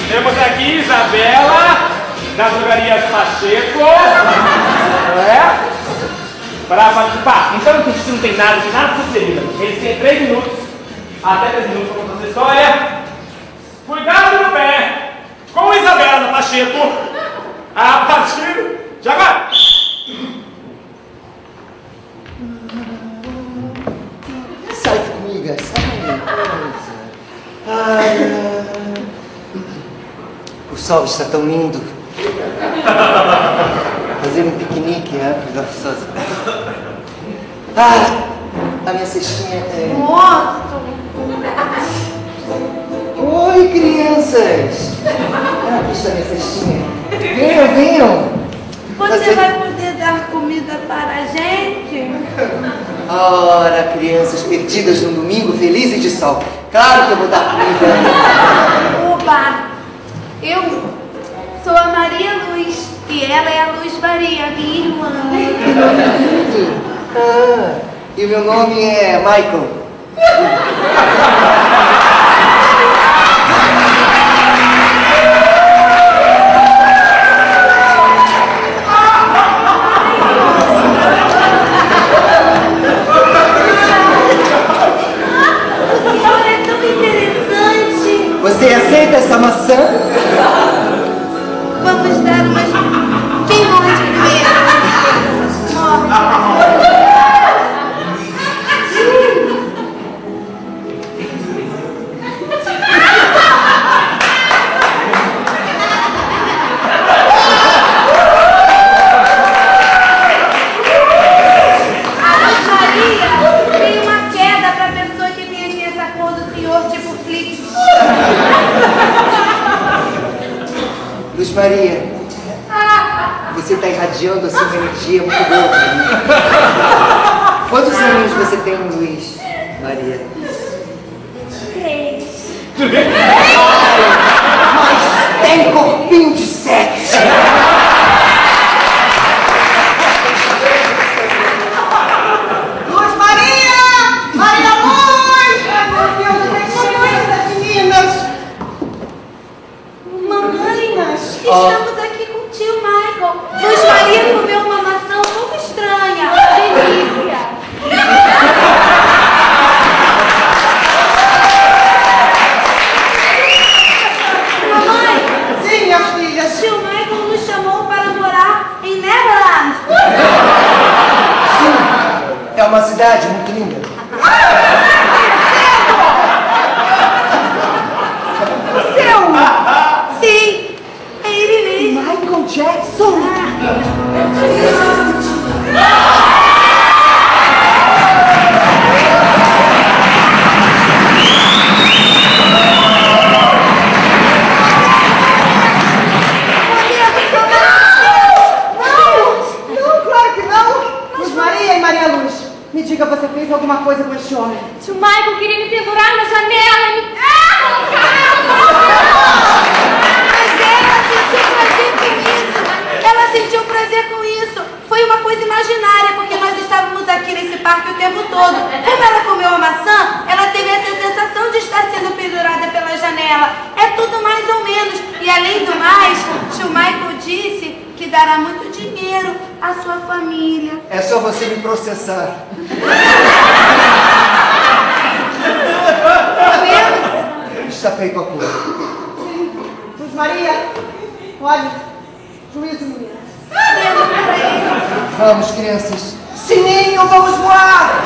Temos aqui Isabela, das drogarias Pacheco. Para participar. Então, se não tem nada sucedido. Eles têm 3 minutos, até 3 minutos para contar essa história. Cuidado no pé, com Isabela da Pacheco, a partir de agora. Sai, formiga, sai. Ai, o sol está tão lindo. Fazer um piquenique, né? Gostoso. Ah, a minha cestinha é... Moço! Oi, crianças! Aqui está a minha cestinha. Venham, venham! Você vai poder dar comida para a gente? Ora, crianças perdidas num domingo feliz e de sol. Claro que eu vou dar comida. Oba! Eu sou a Maria Luz e ela é a Luz Maria, minha irmã. Ah, e o meu nome é Michael. Você aceita essa maçã? Vamos dar umas queimadas primeiro. Maria, tem uma queda para a pessoa que tem aqui essa cor do senhor, tipo Flix. Luz Maria, você está irradiando assim uma energia muito boa pra mim. Quantos anos você tem, Luz Maria? 3. Mas tem corpinho de 7. Luz Maria! Maria Luz! Meu Deus, eu tenho sonhos das meninas. Mamãe, estamos aqui com o tio Michael. Luz Maria comeu uma maçã um pouco estranha. Delícia. Mamãe! Sim, minhas filhas. Tio Michael nos chamou para morar em Neverland. Sim, é uma cidade muito linda. O seu! Sim, é ele mesmo. Michael Jackson! Não, claro que não! Luz Maria e Maria Luz, me diga, você fez alguma coisa com este homem? Tio Michael queria me pendurar na janela. Ela sentiu prazer com isso. Foi uma coisa imaginária, porque nós estávamos aqui nesse parque o tempo todo. Como ela comeu a maçã, ela teve essa sensação de estar sendo pendurada pela janela. É tudo mais ou menos. E além do mais, tio Michael disse que dará muito dinheiro à sua família. É só você me processar. Tá vendo? Está feito a cura. Luz Maria, olha, juízo, menina. Vamos, crianças. Sininho, vamos voar!